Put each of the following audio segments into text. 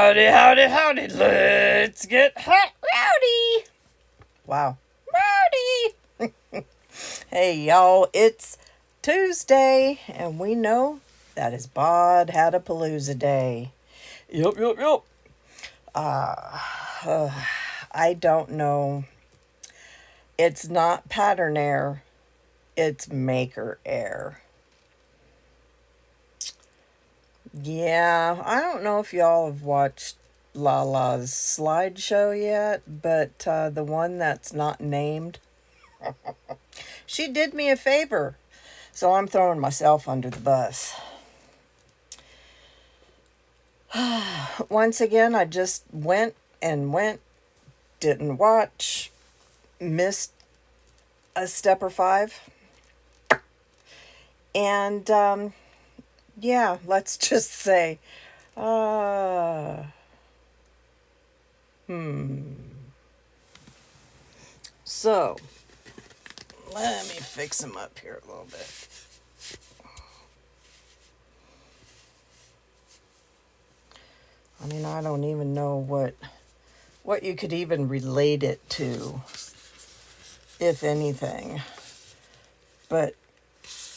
Howdy, howdy, howdy. Let's get hot rowdy. Wow. Rowdy. Hey, y'all. It's Tuesday, and we know that is Bod Hadapalooza Day. Yup. I don't know. It's not pattern air. It's maker air. Yeah, I don't know if y'all have watched Lala's slideshow yet, but the one that's not named, she did me a favor, so I'm throwing myself under the bus. Once again, I just went, didn't watch, missed a step or five, and yeah, let's just say, So, let me fix him up here a little bit. I mean, I don't even know what you could even relate it to, if anything. But,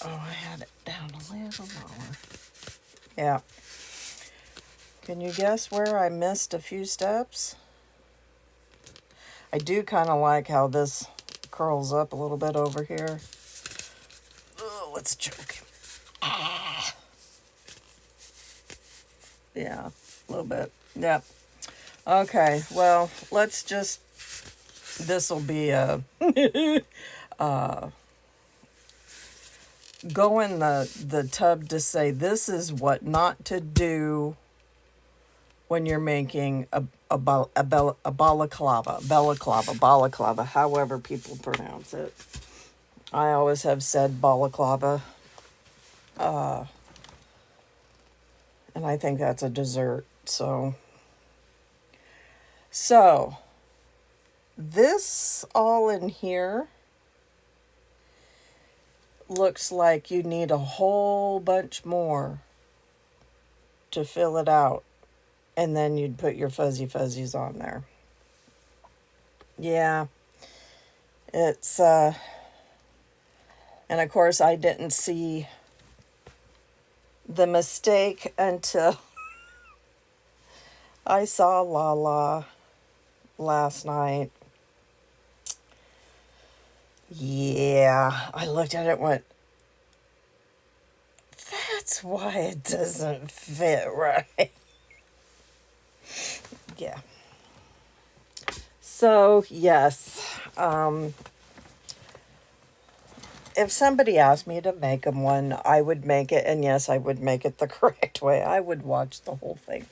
oh, I had it down a little lower. Yeah. Can you guess where I missed a few steps? I do kind of like how this curls up a little bit over here. Oh, let's choke him. Yeah, a little bit. Yep. Okay, well, let's just... This will be a... go in the tub to say this is what not to do when you're making a balaclava, however people pronounce it. I always have said balaclava. And I think that's a dessert, so this all in here looks like you need a whole bunch more to fill it out. And then you'd put your fuzzy fuzzies on there. Yeah. It's, and of course I didn't see the mistake until I saw Lala last night. Yeah, I looked at it and went, that's why it doesn't fit right. Yeah. So, yes. If somebody asked me to make them one, I would make it. And yes, I would make it the correct way. I would watch the whole thing.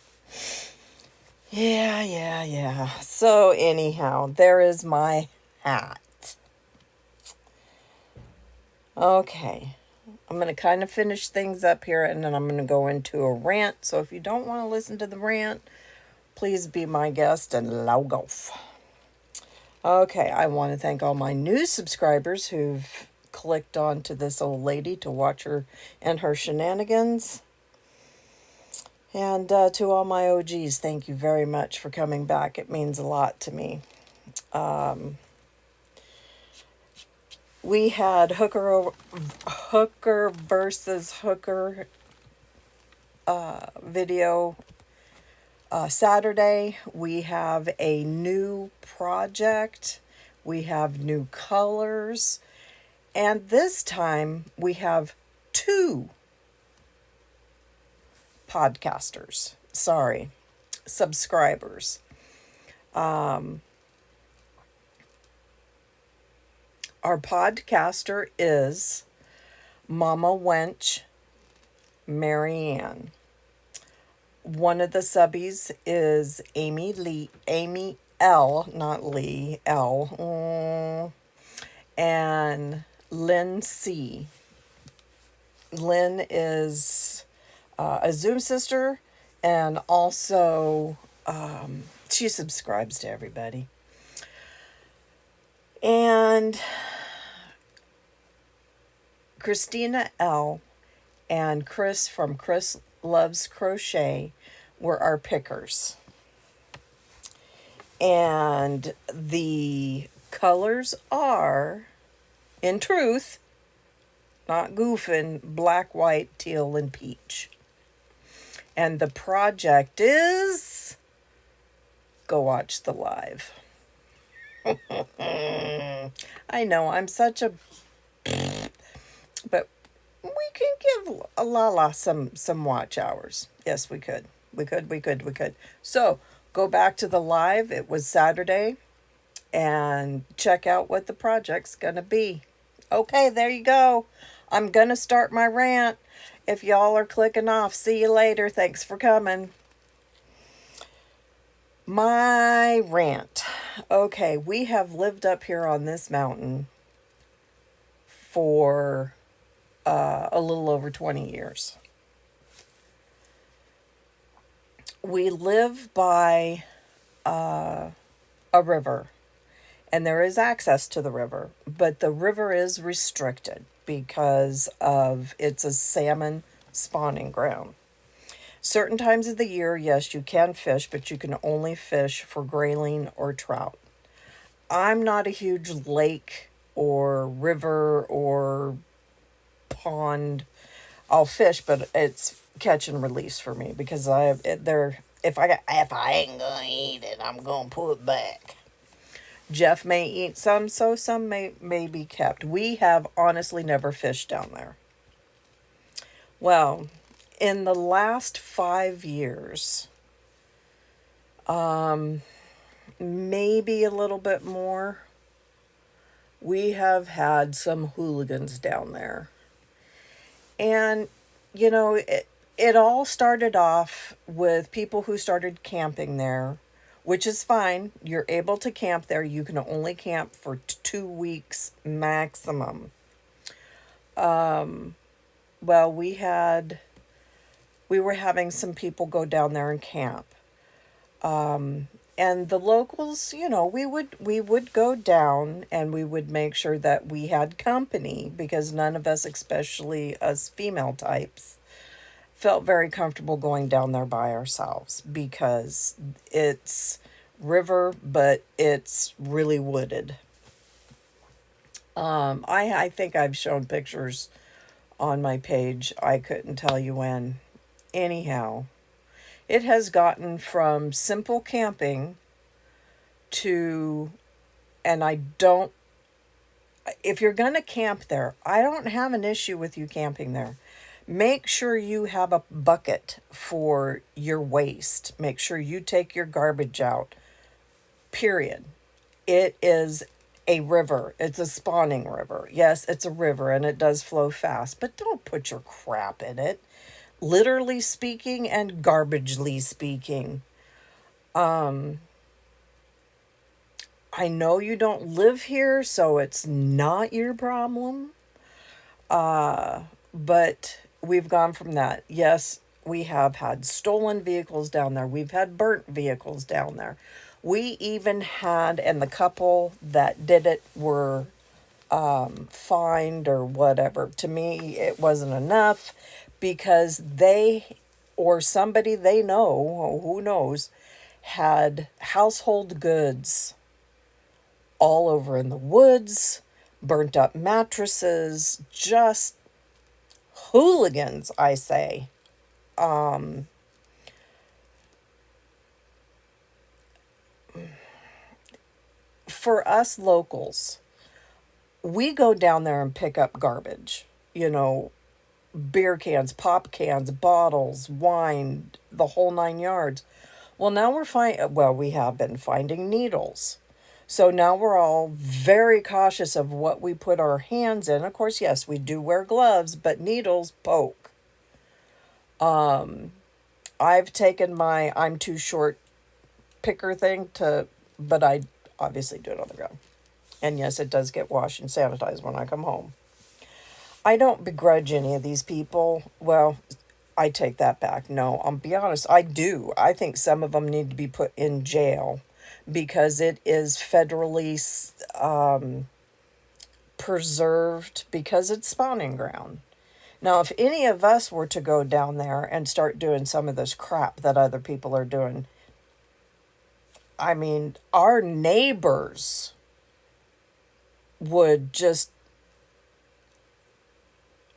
Yeah. So, anyhow, there is my hat. Okay. I'm going to kind of finish things up here, and then I'm going to go into a rant. So if you don't want to listen to the rant, please be my guest and log off. Okay, I want to thank all my new subscribers who've clicked on to this old lady to watch her and her shenanigans. And to all my OGs, thank you very much for coming back. It means a lot to me. We had Hooker versus Hooker video Saturday. We have a new project. We have new colors. And this time we have 2 subscribers. Our podcaster is Mama Wench Marianne. One of the subbies is Amy L, not Lee, L, and Lynn C. Lynn is a Zoom sister, and also she subscribes to everybody. And Christina L. and Chris from Chris Loves Crochet were our pickers. And the colors are, in truth, not goofing, black, white, teal, and peach. And the project is, go watch the live. I know I'm such a, but we can give a Lala some watch hours. Yes, we could. We could. So go back to the live. It was Saturday, and check out what the project's gonna be. Okay, there you go. I'm gonna start my rant. If y'all are clicking off, see you later. Thanks for coming. My rant. Okay, we have lived up here on this mountain for a little over 20 years. We live by a river, and there is access to the river, but the river is restricted because of it's a salmon spawning ground. Certain times of the year, yes, you can fish, but you can only fish for grayling or trout. I'm not a huge lake or river or pond. I'll fish, but it's catch and release for me because if I ain't gonna eat it, I'm gonna put it back. Jeff may eat some, so some may be kept. We have honestly never fished down there. Well, in the last 5 years, maybe a little bit more, we have had some hooligans down there. And, it all started off with people who started camping there, which is fine. You're able to camp there. You can only camp for 2 weeks maximum. Well, we were having some people go down there and camp. And the locals, we would go down and we would make sure that we had company because none of us, especially us female types, felt very comfortable going down there by ourselves because it's river, but it's really wooded. I think I've shown pictures on my page. I couldn't tell you when. Anyhow, it has gotten from simple camping to, and I don't, if you're going to camp there, I don't have an issue with you camping there. Make sure you have a bucket for your waste. Make sure you take your garbage out. Period. It is a river. It's a spawning river. Yes, it's a river and it does flow fast, but don't put your crap in it. Literally speaking and garbagely speaking. I know you don't live here, so it's not your problem. But we've gone from that. Yes, we have had stolen vehicles down there. We've had burnt vehicles down there. We even had, and the couple that did it were fined or whatever. To me, it wasn't enough because they or somebody they know, who knows, had household goods all over in the woods, burnt up mattresses, just hooligans, I say. For us locals, we go down there and pick up garbage, beer cans, pop cans, bottles, wine, the whole 9 yards. Well, now we have been finding needles. So now we're all very cautious of what we put our hands in. Of course, yes, we do wear gloves, but needles poke. I've taken my I'm too short picker thing but I obviously do it on the ground. And yes, it does get washed and sanitized when I come home. I don't begrudge any of these people. Well, I take that back. No, I'll be honest, I do. I think some of them need to be put in jail because it is federally preserved because it's spawning ground. Now, if any of us were to go down there and start doing some of this crap that other people are doing, I mean, our neighbors would just,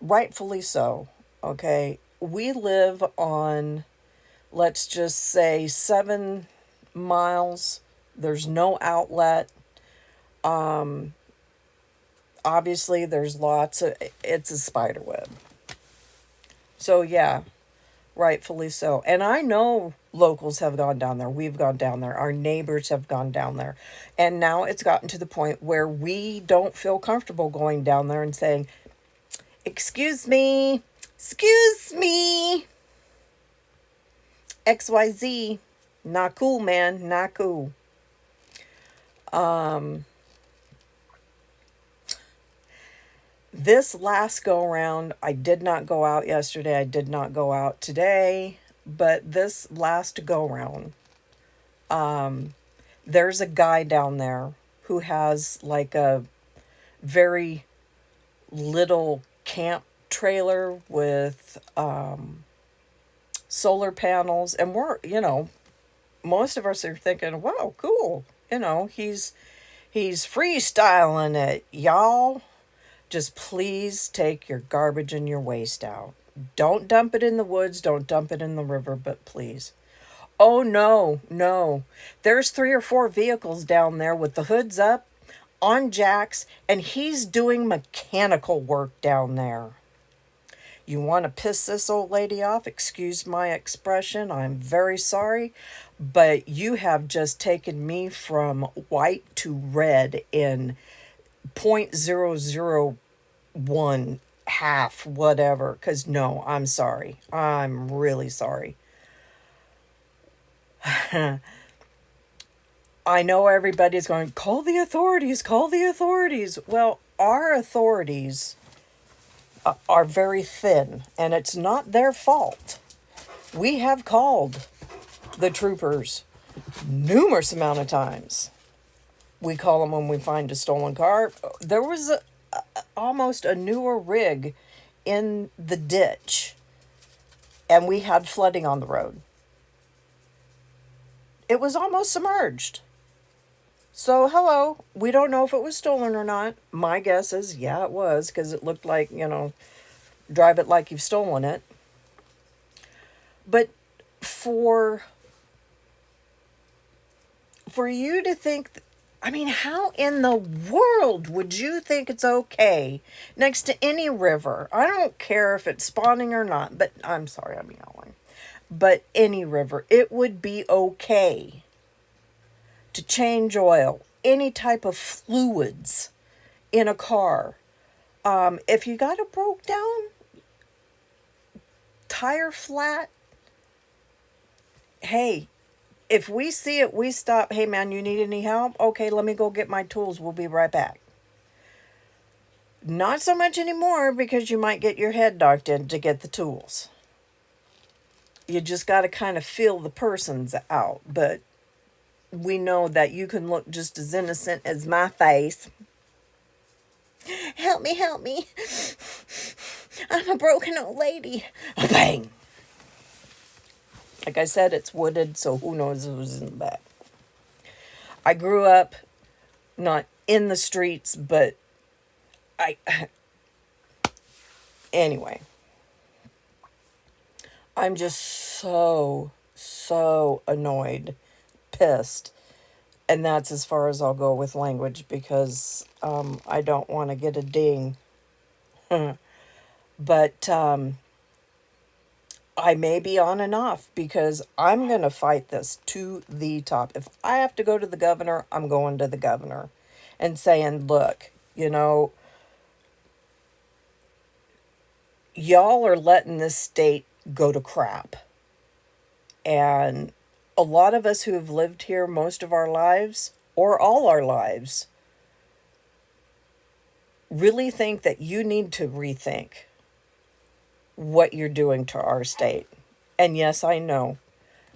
rightfully so, okay? We live on, let's just say, 7 miles. There's no outlet. Obviously, there's lots of, it's a spider web. So, yeah, rightfully so. And I know locals have gone down there. We've gone down there. Our neighbors have gone down there. And now it's gotten to the point where we don't feel comfortable going down there and saying, excuse me, XYZ. Not cool, man. Not cool. This last go around, I did not go out yesterday. I did not go out today. But this last go round, there's a guy down there who has like a very little camp trailer with solar panels. And most of us are thinking, wow, cool. He's freestyling it, y'all. Just please take your garbage and your waste out. Don't dump it in the woods. Don't dump it in the river, but please. Oh, no, no. There's 3 or 4 vehicles down there with the hoods up on jacks, and he's doing mechanical work down there. You want to piss this old lady off? Excuse my expression. I'm very sorry. But you have just taken me from white to red in 0.001 half, whatever. Because no, I'm sorry. I'm really sorry. I know everybody's going, call the authorities, call the authorities. Well, our authorities are very thin, and it's not their fault. We have called the troopers numerous amount of times. We call them when we find a stolen car. There was almost a newer rig in the ditch, and we had flooding on the road. It was almost submerged. So, hello, we don't know if it was stolen or not. My guess is, yeah, it was, because it looked like, drive it like you've stolen it. But for you to think, how in the world would you think it's okay next to any river? I don't care if it's spawning or not, but I'm sorry, I'm yelling. But any river, it would be okay to change oil, any type of fluids in a car. If you got a broke down tire flat, hey, if we see it, we stop. Hey, man, you need any help? Okay, let me go get my tools. We'll be right back. Not so much anymore, because you might get your head knocked in to get the tools. You just got to kind of feel the person's out. But we know that you can look just as innocent as my face. Help me, help me. I'm a broken old lady. Bang. Like I said, it's wooded, so who knows who's in the back. I grew up not in the streets, but anyway. I'm just so annoyed, pissed. And that's as far as I'll go with language, because I don't want to get a ding. But I may be on and off, because I'm going to fight this to the top. If I have to go to the governor, I'm going to the governor and saying, look, y'all are letting this state go to crap. And a lot of us who have lived here most of our lives, or all our lives, really think that you need to rethink what you're doing to our state. And yes, I know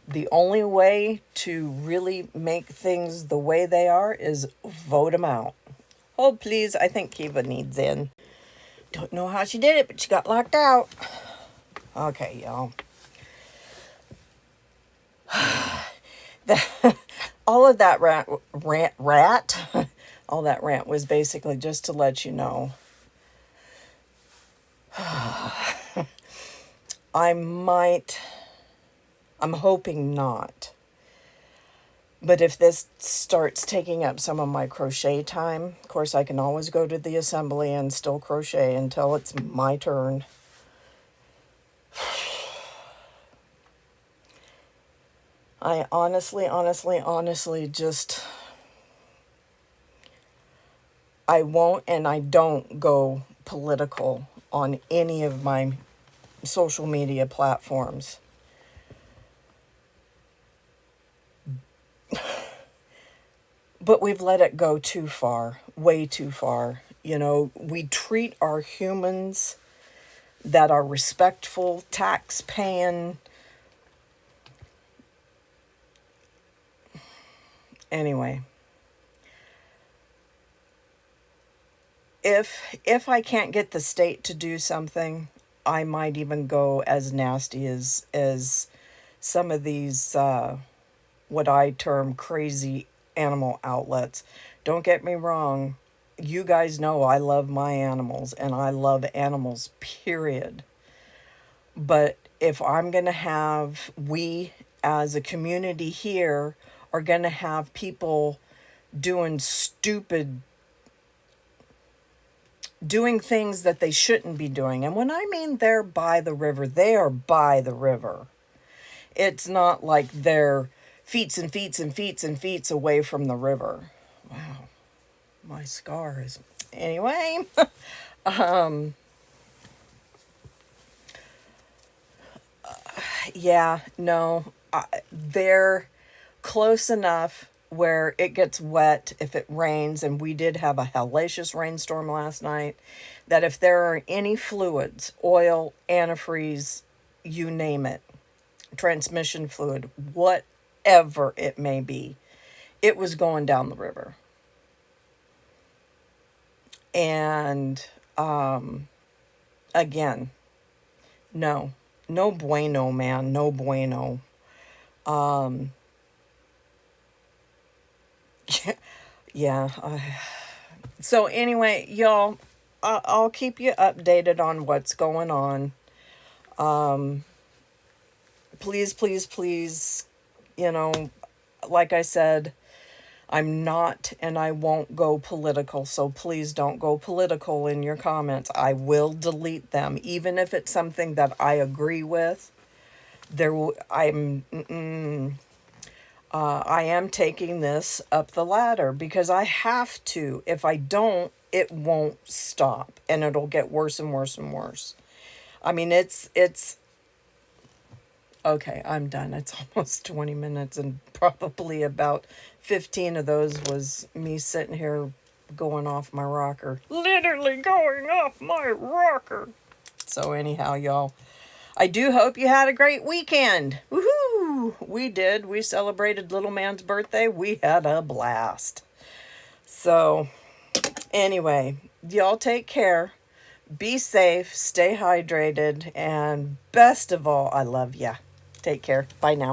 the only way to really make things the way they are is vote them out. Oh, please, I think Kiva needs in. Don't know how she did it, but she got locked out. Okay, y'all. all of that rant all that rant was basically just to let you know I might, I'm hoping not. But if this starts taking up some of my crochet time, of course, I can always go to the assembly and still crochet until it's my turn. I honestly just, I won't and I don't go political on any of my social media platforms. But we've let it go too far, way too far. You know, we treat our humans that are respectful, tax paying. Anyway, if I can't get the state to do something, I might even go as nasty as some of these what I term crazy animal outlets. Don't get me wrong. You guys know I love my animals and I love animals, period. But if I'm going to have, we as a community here are going to have people doing doing things that they shouldn't be doing. And when I mean they're by the river, they are by the river. It's not like they're feet and feet away from the river. Wow, my scars. Anyway, yeah, no, they're close enough where it gets wet if it rains, and we did have a hellacious rainstorm last night, that if there are any fluids, oil, antifreeze, you name it, transmission fluid, whatever it may be, it was going down the river. And again, no bueno, man, no bueno. Yeah. So anyway, y'all, I'll keep you updated on what's going on. Please, you know, like I said, I'm not and I won't go political, so please don't go political in your comments. I will delete them, even if it's something that I agree with. I am taking this up the ladder because I have to. If I don't, it won't stop, and it'll get worse and worse and worse. I mean, it's okay. I'm done. It's almost 20 minutes, and probably about 15 of those was me sitting here going off my rocker. Literally going off my rocker. So anyhow, y'all, I do hope you had a great weekend. Woohoo! We did. We celebrated little man's birthday. We had a blast. So, anyway, y'all take care. Be safe. Stay hydrated. And best of all, I love ya. Take care. Bye now.